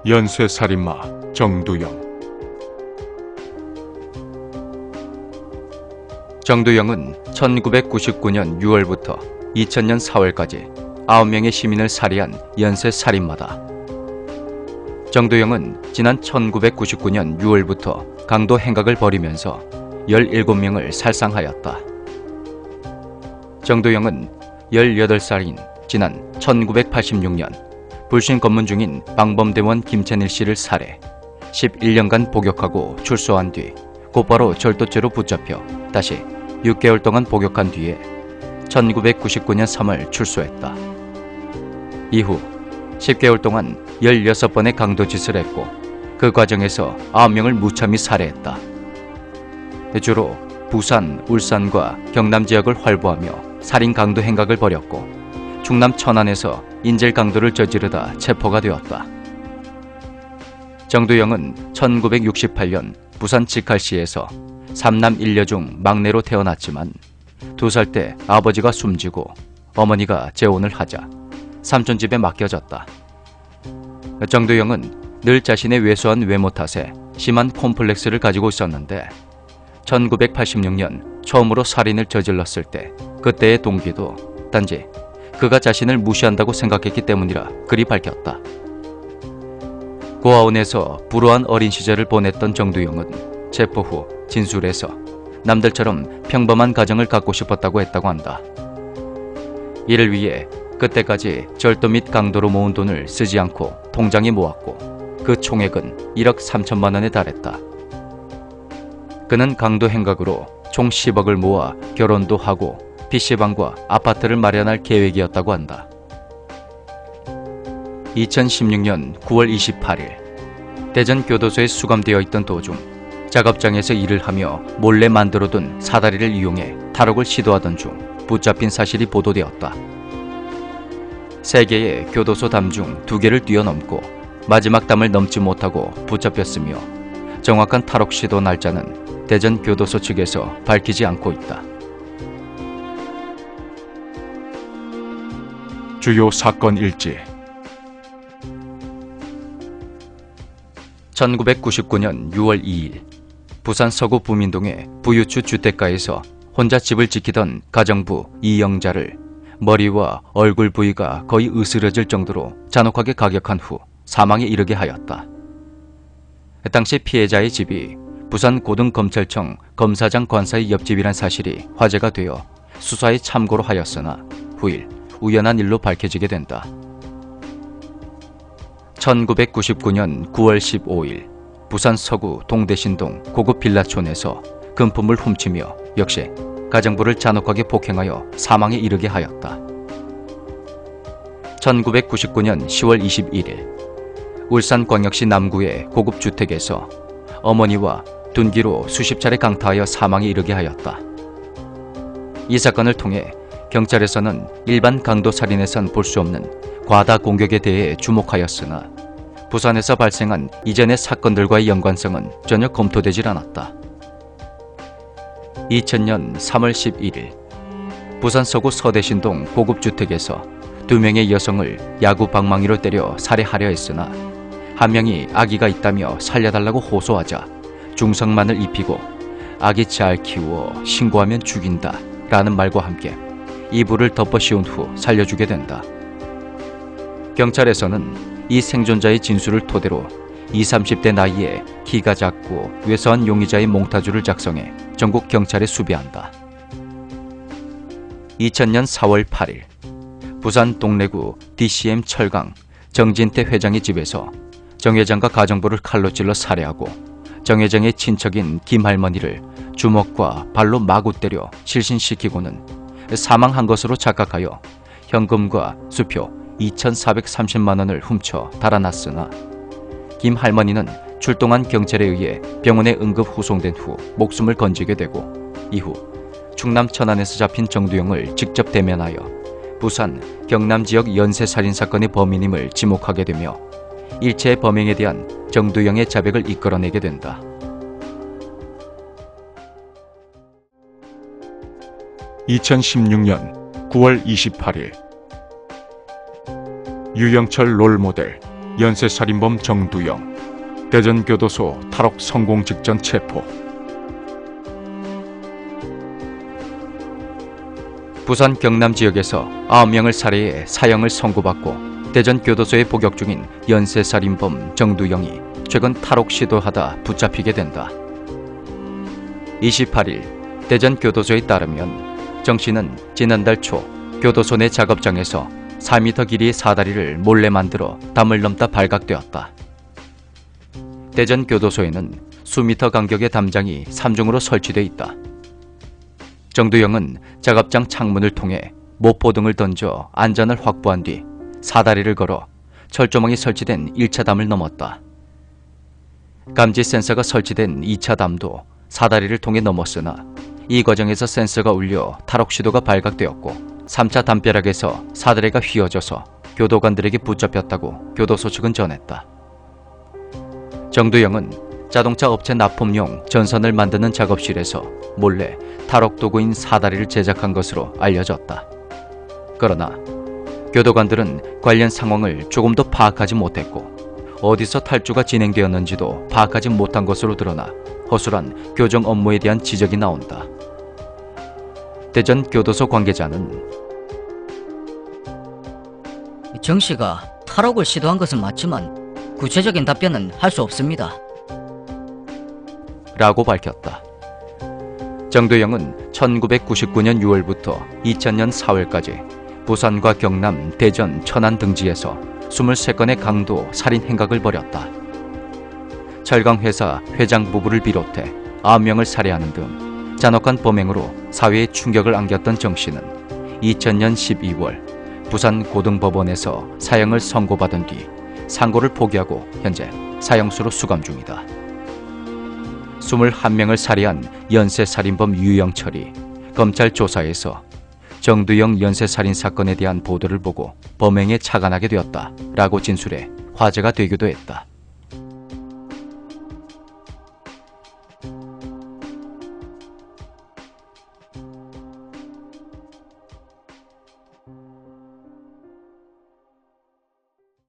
연쇄살인마 정두영. 정두영은 1999년 6월부터 2000년 4월까지 9명의 시민을 살해한 연쇄살인마다. 정두영은 지난 1999년 6월부터 강도 행각을 벌이면서 17명을 살상하였다. 정두영은 18살인 지난 1986년 불신 검문 중인 방범대원 김찬일 씨를 살해 11년간 복역하고 출소한 뒤 곧바로 절도죄로 붙잡혀 다시 6개월 동안 복역한 뒤에 1999년 3월 출소했다. 이후 10개월 동안 16번의 강도짓을 했고 그 과정에서 9명을 무참히 살해했다. 주로 부산, 울산과 경남 지역을 활보하며 살인 강도 행각을 벌였고 충남 천안에서 인질 강도를 저지르다 체포가 되었다. 정두영은 1968년 부산 직할시에서 3남 1녀 중 막내로 태어났지만 2살 때 아버지가 숨지고 어머니가 재혼을 하자 삼촌 집에 맡겨졌다. 정두영은 늘 자신의 왜소한 외모 탓에 심한 콤플렉스를 가지고 있었는데 1986년 처음으로 살인을 저질렀을 때 그때의 동기도 단지 그가 자신을 무시한다고 생각했기 때문이라 그리 밝혔다. 고아원에서 불우한 어린 시절을 보냈던 정두영은 체포 후 진술에서 남들처럼 평범한 가정을 갖고 싶었다고 했다고 한다. 이를 위해 그때까지 절도 및 강도로 모은 돈을 쓰지 않고 통장에 모았고 그 총액은 1억 3천만 원에 달했다. 그는 강도 행각으로 총 10억을 모아 결혼도 하고 PC방과 아파트를 마련할 계획이었다고 한다. 2016년 9월 28일 대전 교도소에 수감되어 있던 도중 작업장에서 일을 하며 몰래 만들어둔 사다리를 이용해 탈옥을 시도하던 중 붙잡힌 사실이 보도되었다. 3개의 교도소 담 중 2개를 뛰어넘고 마지막 담을 넘지 못하고 붙잡혔으며 정확한 탈옥 시도 날짜는 대전 교도소 측에서 밝히지 않고 있다. 주요 사건 일지. 1999년 6월 2일 부산 서구 부민동의 부유추 주택가에서 혼자 집을 지키던 가정부 이영자를 머리와 얼굴 부위가 거의 으스러질 정도로 잔혹하게 가격한 후 사망에 이르게 하였다. 당시 피해자의 집이 부산 고등검찰청 검사장 관사의 옆집이란 사실이 화제가 되어 수사에 참고로 하였으나 후일 우연한 일로 밝혀지게 된다. 1999년 9월 15일 부산 서구 동대신동 고급 빌라촌에서 금품을 훔치며 역시 가정부를 잔혹하게 폭행하여 사망에 이르게 하였다. 1999년 10월 21일 울산광역시 남구의 고급 주택에서 어머니와 둔기로 수십 차례 강타하여 사망에 이르게 하였다. 이 사건을 통해 경찰에서는 일반 강도 살인에선 볼 수 없는 과다 공격에 대해 주목하였으나 부산에서 발생한 이전의 사건들과의 연관성은 전혀 검토되질 않았다. 2000년 3월 11일 부산 서구 서대신동 고급주택에서 2명의 여성을 야구 방망이로 때려 살해하려 했으나 한 명이 아기가 있다며 살려달라고 호소하자 중성만을 입히고 아기 잘 키워 신고하면 죽인다 라는 말과 함께 이불을 덮어 씌운 후 살려주게 된다. 경찰에서는 이 생존자의 진술을 토대로 20, 30대 나이에 키가 작고 왜소한 용의자의 몽타주를 작성해 전국 경찰에 수배한다. 2000년 4월 8일 부산 동래구 DCM 철강 정진태 회장의 집에서 정 회장과 가정부를 칼로 찔러 살해하고 정 회장의 친척인 김 할머니를 주먹과 발로 마구 때려 실신시키고는 사망한 것으로 착각하여 현금과 수표 2,430만 원을 훔쳐 달아났으나 김 할머니는 출동한 경찰에 의해 병원에 응급 후송된 후 목숨을 건지게 되고, 이후 충남 천안에서 잡힌 정두영을 직접 대면하여 부산, 경남 지역 연쇄살인 사건의 범인임을 지목하게 되며 일체의 범행에 대한 정두영의 자백을 이끌어내게 된다. (2016년 9월 28일) 유영철 롤모델 연쇄살인범 정두영 대전교도소 탈옥 성공 직전 체포. 부산 경남 지역에서 9명을 살해해 사형을 선고받고 대전교도소에 복역 중인 연쇄살인범 정두영이 최근 탈옥 시도하다 붙잡히게 된다. 28일 대전교도소에 따르면 정 씨는 지난달 초 교도소 내 작업장에서 4m 길이의 사다리를 몰래 만들어 담을 넘다 발각되었다. 대전교도소에는 수미터 간격의 담장이 3중으로 설치돼 있다. 정두영은 작업장 창문을 통해 모포 등을 던져 안전을 확보한 뒤 사다리를 걸어 철조망이 설치된 1차 담을 넘었다. 감지 센서가 설치된 2차 담도 사다리를 통해 넘었으나 이 과정에서 센서가 울려 탈옥 시도가 발각되었고 3차 담벼락에서 사다리가 휘어져서 교도관들에게 붙잡혔다고 교도소 측은 전했다. 정두영은 자동차 업체 납품용 전선을 만드는 작업실에서 몰래 탈옥 도구인 사다리를 제작한 것으로 알려졌다. 그러나 교도관들은 관련 상황을 조금도 파악하지 못했고 어디서 탈주가 진행되었는지도 파악하지 못한 것으로 드러나 허술한 교정 업무에 대한 지적이 나온다. 대전 교도소 관계자는 정 씨가 탈옥을 시도한 것은 맞지만 구체적인 답변은 할 수 없습니다. 라고 밝혔다. 정두영은 1999년 6월부터 2000년 4월까지 부산과 경남, 대전, 천안 등지에서 23건의 강도 살인 행각을 벌였다. 철강회사 회장 부부를 비롯해 9명을 살해하는 등 잔혹한 범행으로 사회에 충격을 안겼던 정 씨는 2000년 12월 부산 고등법원에서 사형을 선고받은 뒤 상고를 포기하고 현재 사형수로 수감 중이다. 21명을 살해한 연쇄살인범 유영철이 검찰 조사에서 정두영 연쇄살인 사건에 대한 보도를 보고 범행에 착안하게 되었다라고 진술해 화제가 되기도 했다.